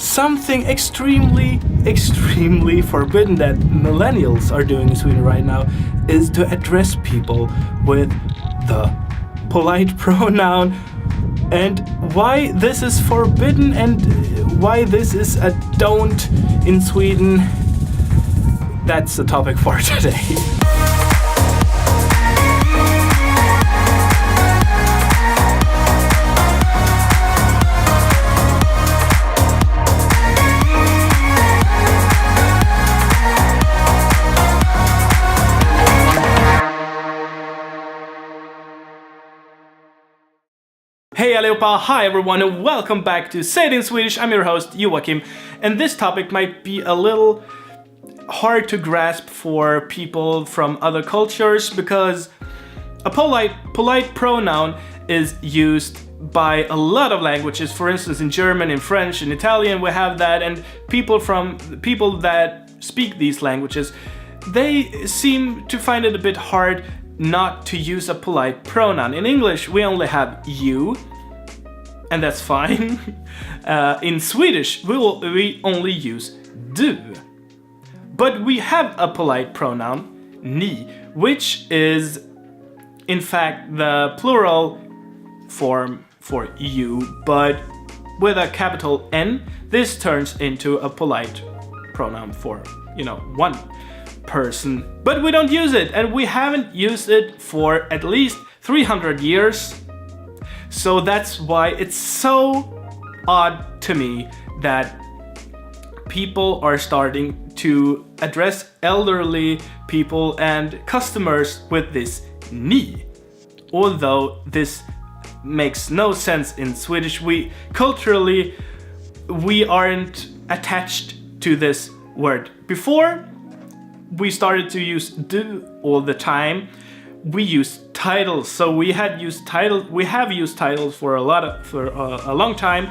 something extremely forbidden that millennials are doing in Sweden right now is to address people with the polite pronoun. And why this is forbidden and why this is a don't in Sweden, that's the topic for today. Hey allihopa, hi everyone and welcome back to Say It In Swedish. I'm your host Joachim, and this topic might be a little hard to grasp for people from other cultures because a polite pronoun is used by a lot of languages. For instance, in German, in French, in Italian we have that, and people that speak these languages, they seem to find it a bit hard not to use a polite pronoun. In English we only have you, and that's fine. In Swedish we only use du. But we have a polite pronoun, ni, which is in fact the plural form for you, but with a capital N. This turns into a polite pronoun for, one person. But we don't use it, and we haven't used it for at least 300 years. So that's why it's so odd to me that people are starting to address elderly people and customers with this ni. Although this makes no sense in Swedish, culturally we aren't attached to this word. Before we started to use du all the time, we used titles. So we have used titles for a long time.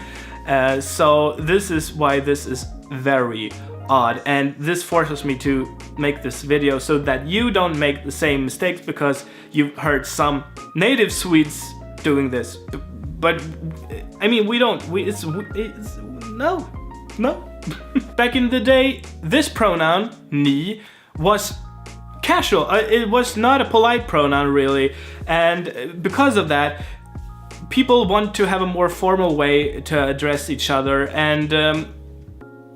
So this is why this is very odd, and this forces me to make this video so that you don't make the same mistakes, because you've heard some native Swedes doing this. But I mean, no. Back in the day, this pronoun ni was casual. It was not a polite pronoun really, and because of that, people want to have a more formal way to address each other, and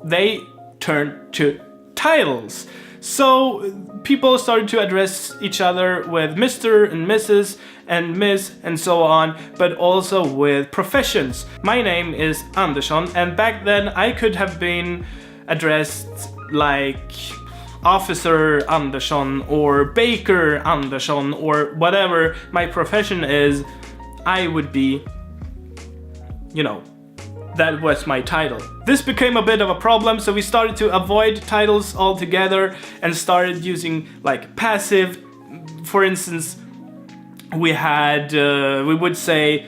they turned to titles. So people started to address each other with Mr. and Mrs. and Miss and so on, but also with professions. My name is Andersson, and back then I could have been addressed like Officer Andersson or Baker Andersson or whatever my profession is. I would be, that was my title. This became a bit of a problem, so we started to avoid titles altogether and started using like passive. For instance, we would say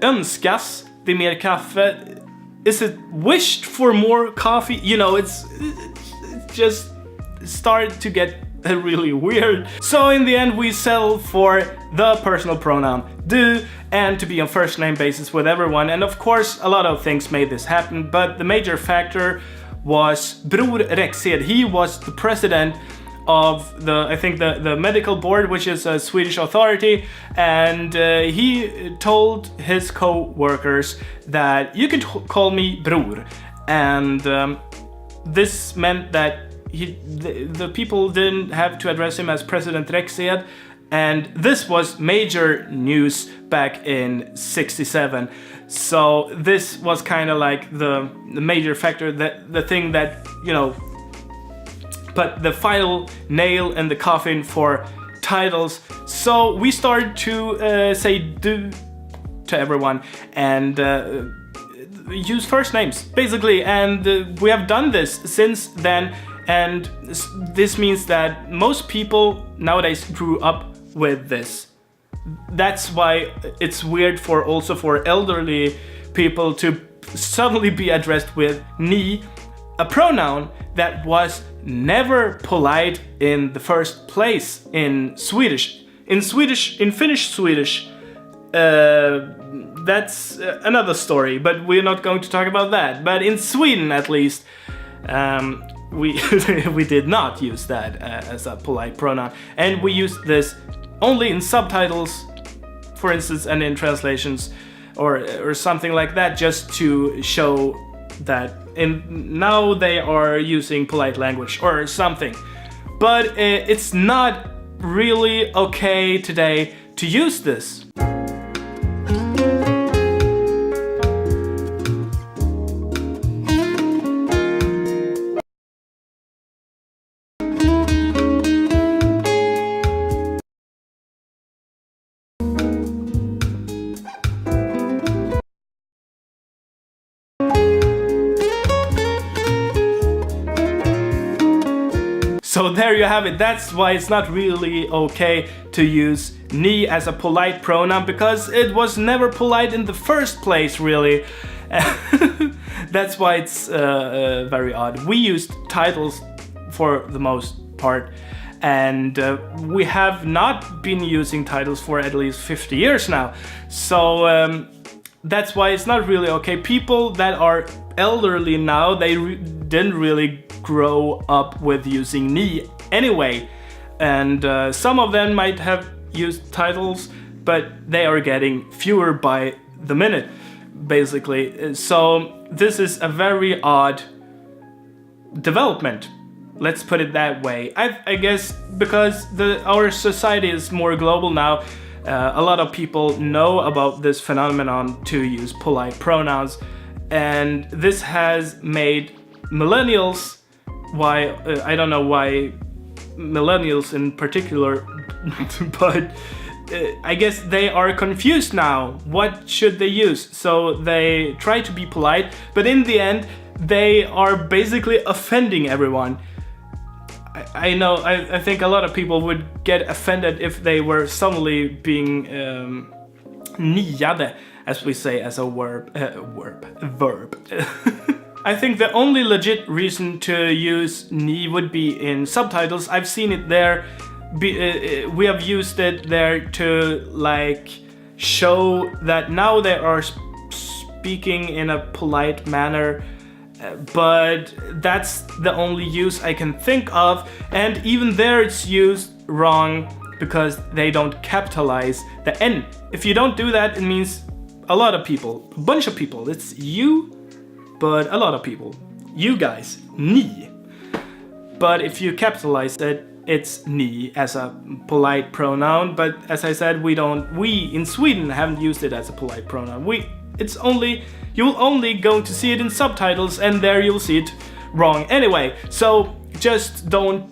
önskas det mer kaffe? Is it wished for more coffee? It's just started to get really weird. So in the end we settled for the personal pronoun du, and to be on first name basis with everyone. And of course a lot of things made this happen, but the major factor was Bror Rexed. He was the president of the medical board, which is a Swedish authority, and he told his co-workers that you can call me Bror, and this meant that the people didn't have to address him as President Rexed, and this was major news back in '67. So this was kind of like the major factor, that the thing that put the final nail in the coffin for titles. So we started to say du to everyone and use first names basically, and we have done this since then. And this means that most people nowadays grew up with this. That's why it's weird for elderly people to suddenly be addressed with ni, a pronoun that was never polite in the first place in Swedish. In Finnish Swedish, that's another story, but we're not going to talk about that. But in Sweden, at least, we we did not use that as a polite pronoun, and we used this only in subtitles, for instance, and in translations, or something like that, just to show that now they are using polite language or something. But it's not really okay today to use this. So there you have it. That's why it's not really okay to use ni as a polite pronoun, because it was never polite in the first place, really. That's why it's very odd. We used titles for the most part, and we have not been using titles for at least 50 years now. So that's why it's not really okay. People that are elderly now, they didn't really grow up with using ni anyway, and some of them might have used titles, but they are getting fewer by the minute, basically. So this is a very odd development, let's put it that way. I guess because our society is more global now, a lot of people know about this phenomenon to use polite pronouns, and this has made millennials, why I don't know why millennials in particular, but I guess they are confused now. What should they use? So they try to be polite, but in the end they are basically offending everyone. I know, I think a lot of people would get offended if they were suddenly being niade, as we say as a verb. I think the only legit reason to use ni would be in subtitles. I've seen it there. We have used it there to like show that now they are speaking in a polite manner, but that's the only use I can think of, and even there it's used wrong because they don't capitalize the N. If you don't do that, it means a lot of people, a bunch of people. It's you, but a lot of people. You guys, ni. But if you capitalize it, it's ni as a polite pronoun. But as I said, we in Sweden haven't used it as a polite pronoun. You'll only go to see it in subtitles, and there you'll see it wrong anyway. So just don't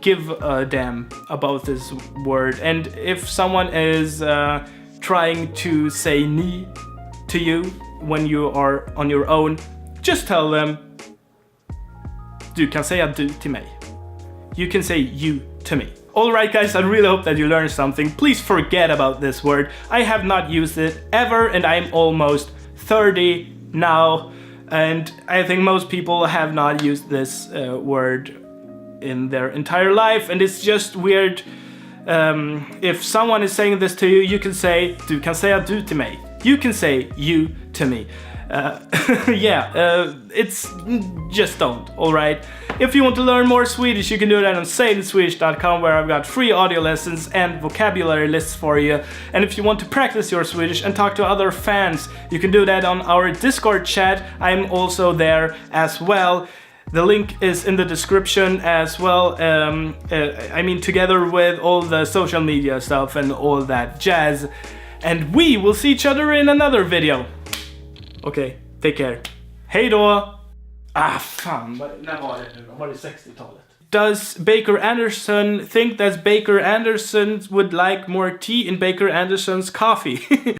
give a damn about this word. And if someone is trying to say ni to you when you are on your own, just tell them, du kan säga du till mig. You can say you to me. Alright guys, I really hope that you learned something. Please forget about this word. I have not used it ever, and I'm almost 30 now, and I think most people have not used this word in their entire life, and it's just weird. If someone is saying this to you, you can say, du kan säga du till mig. You can say you to me. It's just don't, alright? If you want to learn more Swedish, you can do that on sayitinswedish.com, where I've got free audio lessons and vocabulary lists for you. And if you want to practice your Swedish and talk to other fans, you can do that on our Discord chat. I'm also there as well. The link is in the description as well. Together with all the social media stuff and all that jazz. And we will see each other in another video. Okay, take care. Hej då! Fan, när var det nu? Var det 60-talet? Does Baker Anderson think that Baker Anderson would like more tea in Baker Anderson's coffee?